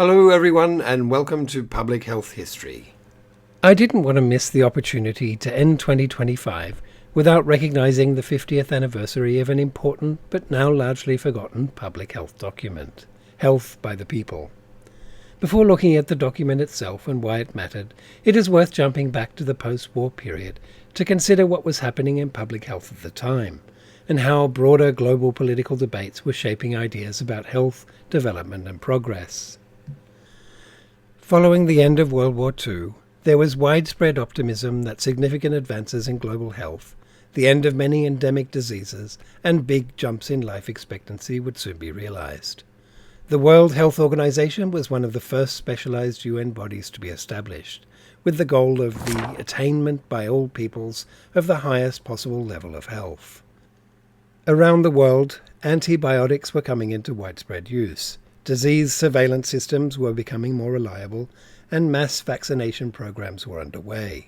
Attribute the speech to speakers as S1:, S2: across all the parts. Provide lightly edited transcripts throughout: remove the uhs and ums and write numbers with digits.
S1: Hello everyone and welcome to Public Health History.
S2: I didn't want to miss the opportunity to end 2025 without recognising the 50th anniversary of an important but now largely forgotten public health document, Health by the People. Before looking at the document itself and why it mattered, it is worth jumping back to the post-war period to consider what was happening in public health at the time, and how broader global political debates were shaping ideas about health, development and progress. Following the end of World War II, there was widespread optimism that significant advances in global health, the end of many endemic diseases, and big jumps in life expectancy would soon be realized. The World Health Organization was one of the first specialized UN bodies to be established, with the goal of the attainment by all peoples of the highest possible level of health. Around the world, antibiotics were coming into widespread use. Disease surveillance systems were becoming more reliable, and mass vaccination programs were underway.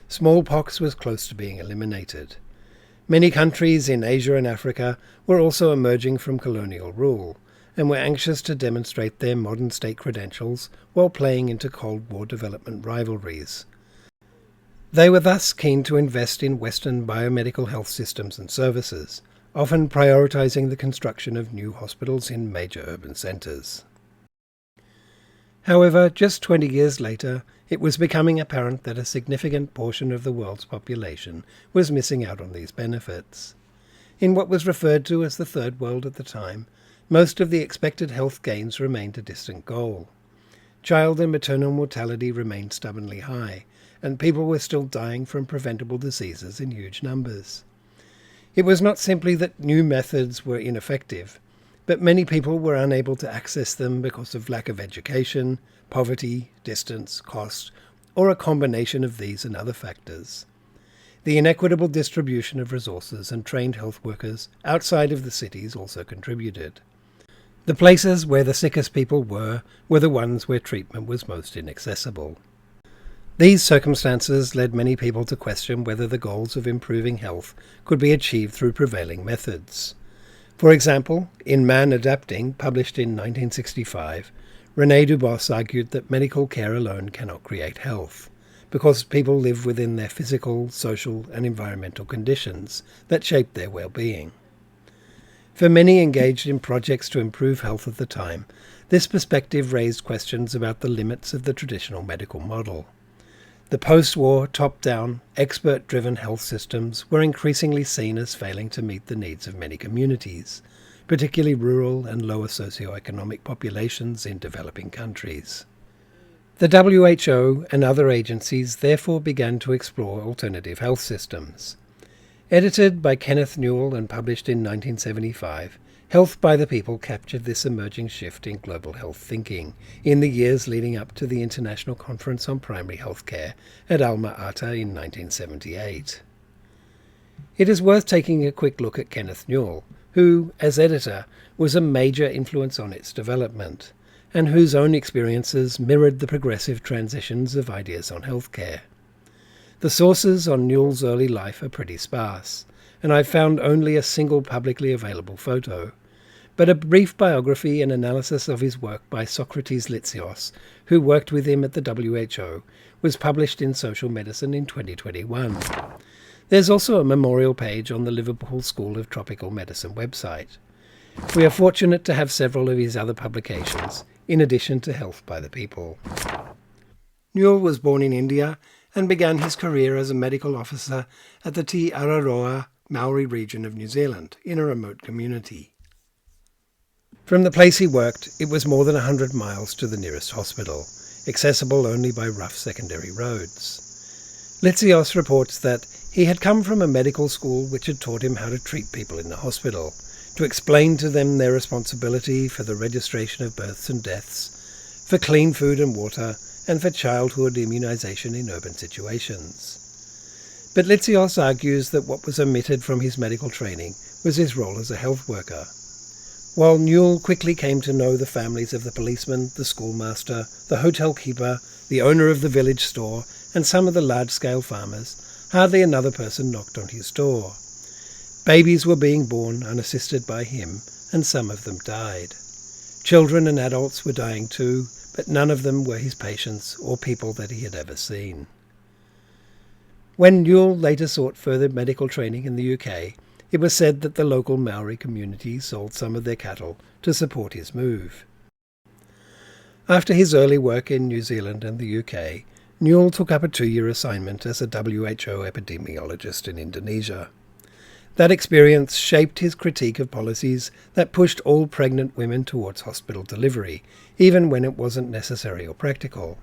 S2: Smallpox was close to being eliminated. Many countries in Asia and Africa were also emerging from colonial rule, and were anxious to demonstrate their modern state credentials while playing into Cold War development rivalries. They were thus keen to invest in Western biomedical health systems and services, often prioritizing the construction of new hospitals in major urban centers. However, just 20 years later, it was becoming apparent that a significant portion of the world's population was missing out on these benefits. In what was referred to as the Third World at the time, most of the expected health gains remained a distant goal. Child and maternal mortality remained stubbornly high, and people were still dying from preventable diseases in huge numbers. It was not simply that new methods were ineffective, but many people were unable to access them because of lack of education, poverty, distance, cost, or a combination of these and other factors. The inequitable distribution of resources and trained health workers outside of the cities also contributed. The places where the sickest people were the ones where treatment was most inaccessible. These circumstances led many people to question whether the goals of improving health could be achieved through prevailing methods. For example, in Man Adapting, published in 1965, René Dubos argued that medical care alone cannot create health, because people live within their physical, social, and environmental conditions that shape their well-being. For many engaged in projects to improve health at the time, this perspective raised questions about the limits of the traditional medical model. The post-war, top-down, expert-driven health systems were increasingly seen as failing to meet the needs of many communities, particularly rural and lower socioeconomic populations in developing countries. The WHO and other agencies therefore began to explore alternative health systems. Edited by Kenneth Newell and published in 1975, Health by the People captured this emerging shift in global health thinking in the years leading up to the International Conference on Primary Health Care at Alma-Ata in 1978. It is worth taking a quick look at Kenneth Newell, who, as editor, was a major influence on its development, and whose own experiences mirrored the progressive transitions of ideas on healthcare. The sources on Newell's early life are pretty sparse, and I've found only a single publicly available photo, but a brief biography and analysis of his work by Socrates Litzios, who worked with him at the WHO, was published in Social Medicine in 2021. There's also a memorial page on the Liverpool School of Tropical Medicine website. We are fortunate to have several of his other publications, in addition to Health by the People. Newell was born in India and began his career as a medical officer at the Te Araroa Maori region of New Zealand, in a remote community. From the place he worked, it was more than 100 miles to the nearest hospital, accessible only by rough secondary roads. Litzios reports that he had come from a medical school which had taught him how to treat people in the hospital, to explain to them their responsibility for the registration of births and deaths, for clean food and water, and for childhood immunization in urban situations. But Litzios argues that what was omitted from his medical training was his role as a health worker. While Newell quickly came to know the families of the policeman, the schoolmaster, the hotel keeper, the owner of the village store, and some of the large-scale farmers, hardly another person knocked on his door. Babies were being born unassisted by him, and some of them died. Children and adults were dying too, but none of them were his patients or people that he had ever seen. When Newell later sought further medical training in the UK, it was said that the local Maori community sold some of their cattle to support his move. After his early work in New Zealand and the UK, Newell took up a 2-year assignment as a WHO epidemiologist in Indonesia. That experience shaped his critique of policies that pushed all pregnant women towards hospital delivery, even when it wasn't necessary or practical.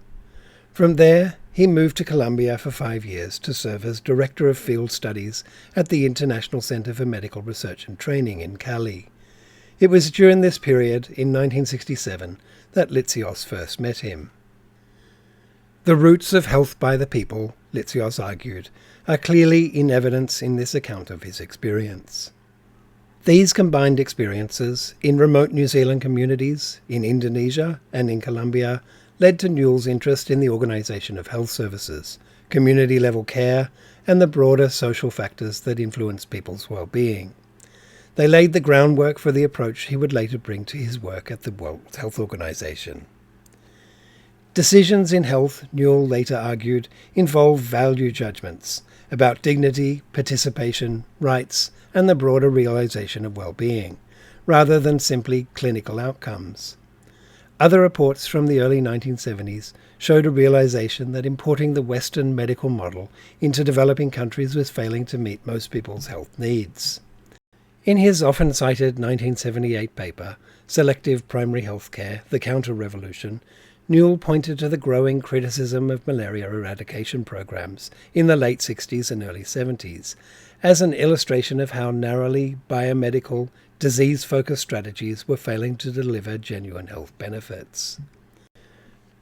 S2: From there, he moved to Colombia for 5 years to serve as Director of Field Studies at the International Center for Medical Research and Training in Cali. It was during this period, in 1967, that Litzios first met him. The roots of health by the people, Litzios argued, are clearly in evidence in this account of his experience. These combined experiences in remote New Zealand communities, in Indonesia and in Colombia, led to Newell's interest in the organisation of health services, community-level care, and the broader social factors that influence people's well-being. They laid the groundwork for the approach he would later bring to his work at the World Health Organization. Decisions in health, Newell later argued, involve value judgments about dignity, participation, rights, and the broader realization of well-being, rather than simply clinical outcomes. Other reports from the early 1970s showed a realization that importing the Western medical model into developing countries was failing to meet most people's health needs. In his often cited 1978 paper, Selective Primary Healthcare, The Counter-Revolution, Newell pointed to the growing criticism of malaria eradication programs in the late 60s and early 70s as an illustration of how narrowly biomedical, disease-focused strategies were failing to deliver genuine health benefits.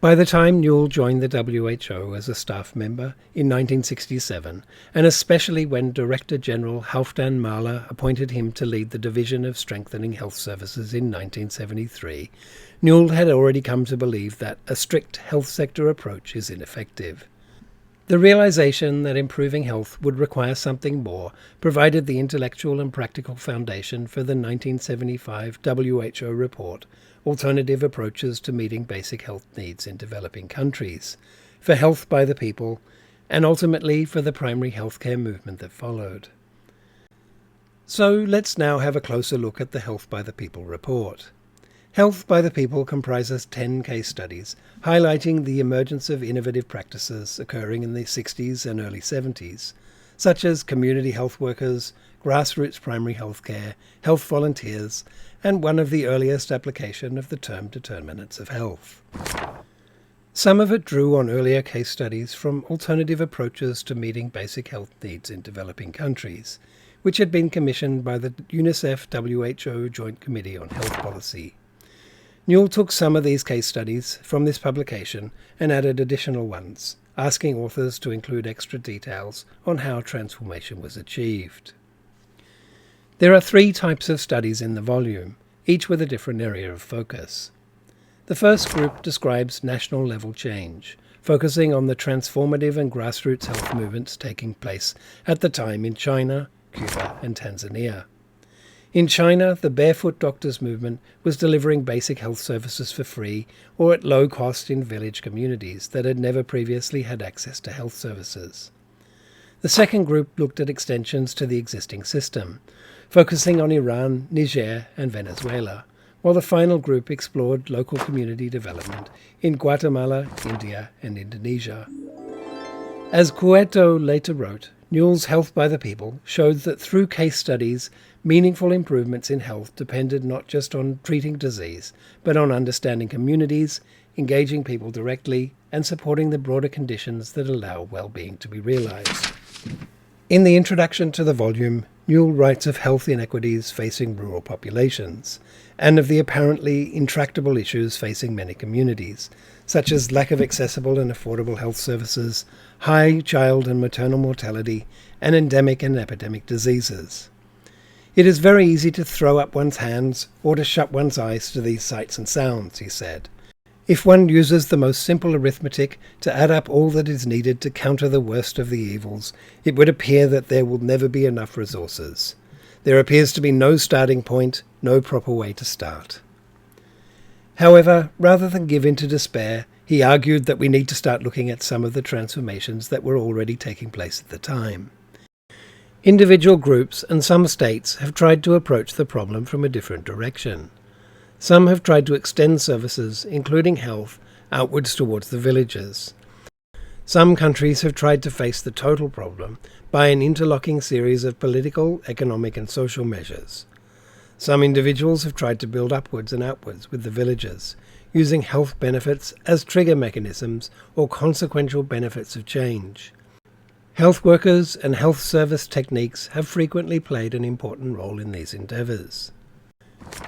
S2: By the time Newell joined the WHO as a staff member in 1967, and especially when Director General Halfdan Mahler appointed him to lead the Division of Strengthening Health Services in 1973, Newell had already come to believe that a strict health sector approach is ineffective. The realization that improving health would require something more provided the intellectual and practical foundation for the 1975 WHO report, Alternative Approaches to Meeting Basic Health Needs in Developing Countries, for health by the people, and ultimately for the primary healthcare movement that followed. So let's now have a closer look at the Health by the People report. Health by the People comprises 10 case studies, highlighting the emergence of innovative practices occurring in the 60s and early 70s, such as community health workers, grassroots primary healthcare, health volunteers, and one of the earliest application of the term determinants of health. Some of it drew on earlier case studies from alternative approaches to meeting basic health needs in developing countries, which had been commissioned by the UNICEF-WHO Joint Committee on Health Policy. Newell took some of these case studies from this publication and added additional ones, asking authors to include extra details on how transformation was achieved. There are 3 types of studies in the volume, each with a different area of focus. The first group describes national-level change, focusing on the transformative and grassroots health movements taking place at the time in China, Cuba, and Tanzania. In China, the Barefoot Doctors movement was delivering basic health services for free or at low cost in village communities that had never previously had access to health services. The second group looked at extensions to the existing system, focusing on Iran, Niger, and Venezuela, while the final group explored local community development in Guatemala, India, and Indonesia. As Cueto later wrote, Newell's Health by the People showed that through case studies, meaningful improvements in health depended not just on treating disease, but on understanding communities, engaging people directly, and supporting the broader conditions that allow well-being to be realized. In the introduction to the volume, Newell writes of health inequities facing rural populations, and of the apparently intractable issues facing many communities, such as lack of accessible and affordable health services, high child and maternal mortality, and endemic and epidemic diseases. It is very easy to throw up one's hands or to shut one's eyes to these sights and sounds, he said. If one uses the most simple arithmetic to add up all that is needed to counter the worst of the evils, it would appear that there will never be enough resources. There appears to be no starting point, no proper way to start. However, rather than give in to despair, he argued that we need to start looking at some of the transformations that were already taking place at the time. Individual groups and some states have tried to approach the problem from a different direction. Some have tried to extend services, including health, outwards towards the villages. Some countries have tried to face the total problem by an interlocking series of political, economic and social measures. Some individuals have tried to build upwards and outwards with the villages, using health benefits as trigger mechanisms or consequential benefits of change. Health workers and health service techniques have frequently played an important role in these endeavours.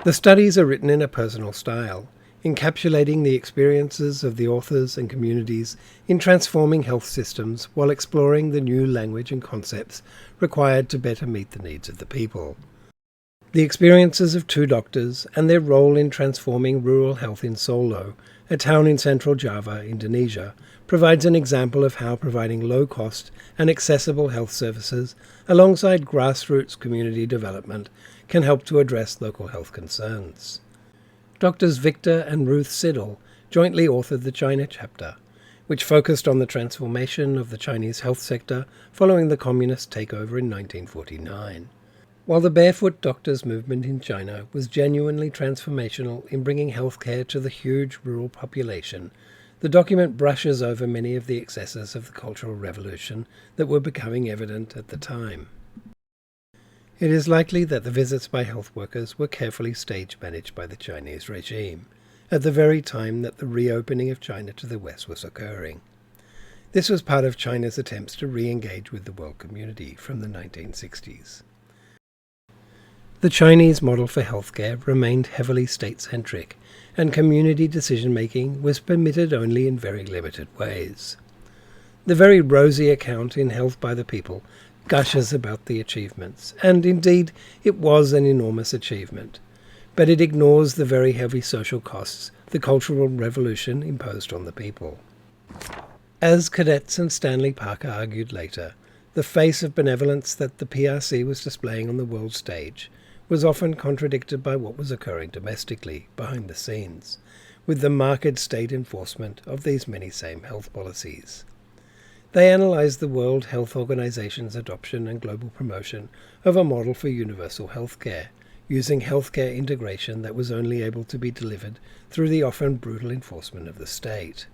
S2: The studies are written in a personal style, encapsulating the experiences of the authors and communities in transforming health systems while exploring the new language and concepts required to better meet the needs of the people. The experiences of two doctors and their role in transforming rural health in Solo, a town in central Java, Indonesia, provides an example of how providing low-cost and accessible health services alongside grassroots community development can help to address local health concerns. Doctors Victor and Ruth Siddle jointly authored the China chapter, which focused on the transformation of the Chinese health sector following the communist takeover in 1949. While the Barefoot Doctors movement in China was genuinely transformational in bringing healthcare to the huge rural population, the document brushes over many of the excesses of the Cultural Revolution that were becoming evident at the time. It is likely that the visits by health workers were carefully stage-managed by the Chinese regime, at the very time that the reopening of China to the West was occurring. This was part of China's attempts to re-engage with the world community from the 1960s. The Chinese model for healthcare remained heavily state-centric, and community decision-making was permitted only in very limited ways. The very rosy account in Health by the People gushes about the achievements, and indeed it was an enormous achievement, but it ignores the very heavy social costs the Cultural Revolution imposed on the people. As Cadets and Stanley Parker argued later, the face of benevolence that the PRC was displaying on the world stage was often contradicted by what was occurring domestically, behind the scenes, with the marked state enforcement of these many same health policies. They analysed the World Health Organization's adoption and global promotion of a model for universal healthcare, using healthcare integration that was only able to be delivered through the often brutal enforcement of the state.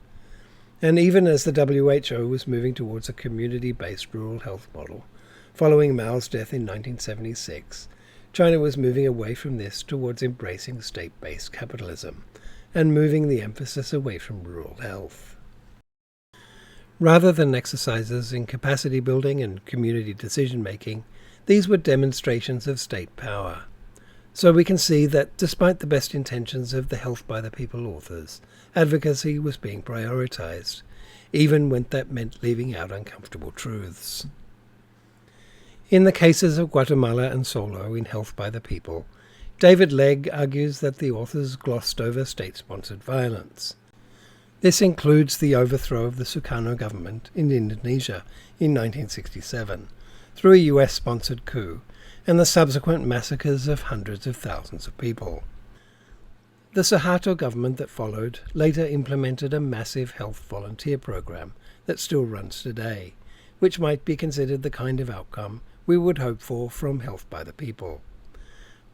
S2: And even as the WHO was moving towards a community-based rural health model, following Mao's death in 1976, China was moving away from this towards embracing state-based capitalism, and moving the emphasis away from rural health. Rather than exercises in capacity building and community decision-making, these were demonstrations of state power. So we can see that, despite the best intentions of the Health by the People authors, advocacy was being prioritized, even when that meant leaving out uncomfortable truths. In the cases of Guatemala and Solo in Health by the People, David Legg argues that the authors glossed over state-sponsored violence. This includes the overthrow of the Sukarno government in Indonesia in 1967 through a US-sponsored coup, and the subsequent massacres of hundreds of thousands of people. The Suharto government that followed later implemented a massive health volunteer program that still runs today, which might be considered the kind of outcome we would hope for from Health by the People.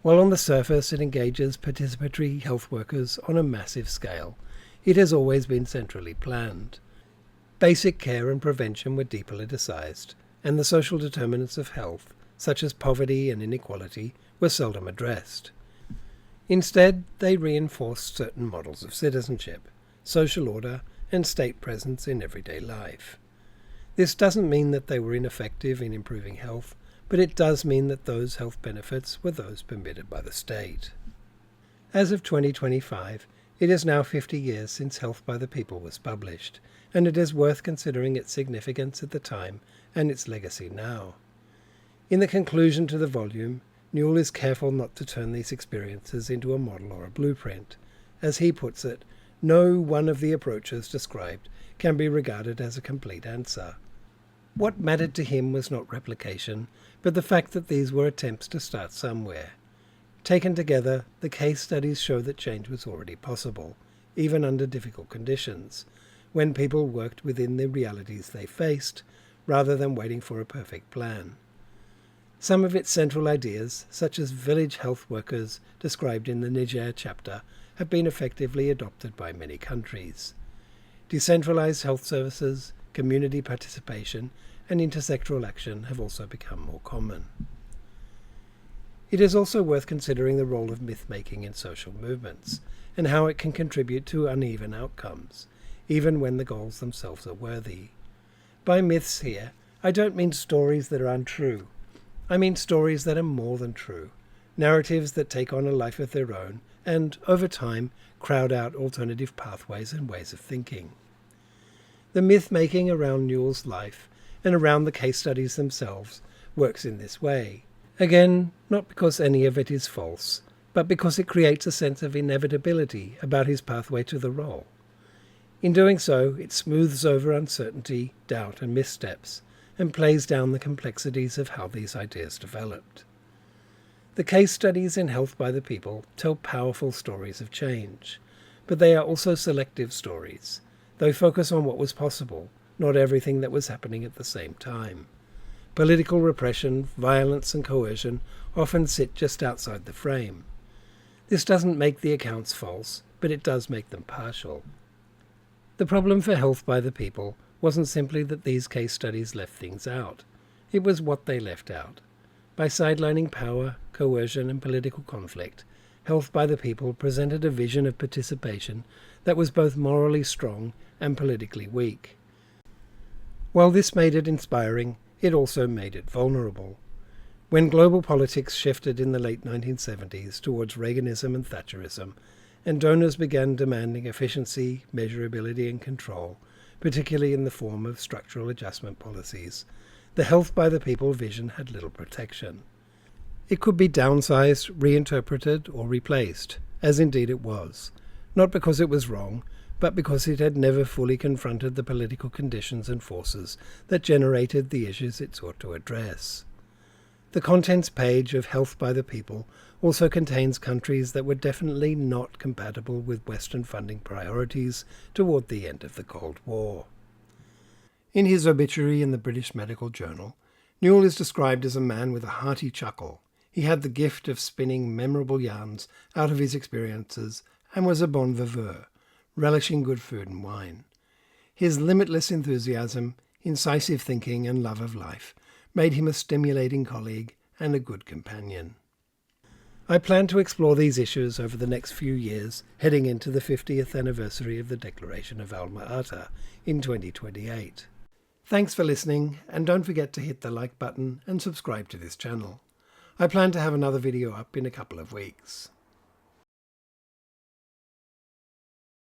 S2: While on the surface it engages participatory health workers on a massive scale, it has always been centrally planned. Basic care and prevention were depoliticized, and the social determinants of health, such as poverty and inequality, were seldom addressed. Instead, they reinforced certain models of citizenship, social order, and state presence in everyday life. This doesn't mean that they were ineffective in improving health, but it does mean that those health benefits were those permitted by the state. As of 2025, it is now 50 years since Health by the People was published, and it is worth considering its significance at the time and its legacy now. In the conclusion to the volume, Newell is careful not to turn these experiences into a model or a blueprint. As he puts it, no one of the approaches described can be regarded as a complete answer. What mattered to him was not replication, but the fact that these were attempts to start somewhere. Taken together, the case studies show that change was already possible, even under difficult conditions, when people worked within the realities they faced, rather than waiting for a perfect plan. Some of its central ideas, such as village health workers described in the Niger chapter, have been effectively adopted by many countries. Decentralized health services, community participation, and intersectoral action have also become more common. It is also worth considering the role of myth-making in social movements, and how it can contribute to uneven outcomes, even when the goals themselves are worthy. By myths here, I don't mean stories that are untrue. I mean stories that are more than true, narratives that take on a life of their own and, over time, crowd out alternative pathways and ways of thinking. The myth-making around Newell's life and around the case studies themselves works in this way. Again, not because any of it is false, but because it creates a sense of inevitability about his pathway to the role. In doing so, it smooths over uncertainty, doubt and missteps, and plays down the complexities of how these ideas developed. The case studies in Health by the People tell powerful stories of change, but they are also selective stories. They focus on what was possible, not everything that was happening at the same time. Political repression, violence and coercion often sit just outside the frame. This doesn't make the accounts false, but it does make them partial. The problem for Health by the People wasn't simply that these case studies left things out. It was what they left out. By sidelining power, coercion and political conflict, Health by the People presented a vision of participation that was both morally strong and politically weak. While this made it inspiring, it also made it vulnerable. When global politics shifted in the late 1970s towards Reaganism and Thatcherism, and donors began demanding efficiency, measurability and control, particularly in the form of structural adjustment policies, the Health by the People vision had little protection. It could be downsized, reinterpreted or replaced, as indeed it was, not because it was wrong, but because it had never fully confronted the political conditions and forces that generated the issues it sought to address. The contents page of Health by the People also contains countries that were definitely not compatible with Western funding priorities toward the end of the Cold War. In his obituary in the British Medical Journal, Newell is described as a man with a hearty chuckle. He had the gift of spinning memorable yarns out of his experiences and was a bon viveur, relishing good food and wine. His limitless enthusiasm, incisive thinking and love of life made him a stimulating colleague and a good companion. I plan to explore these issues over the next few years, heading into the 50th anniversary of the Declaration of Alma-Ata in 2028. Thanks for listening, and don't forget to hit the like button and subscribe to this channel. I plan to have another video up in a couple of weeks.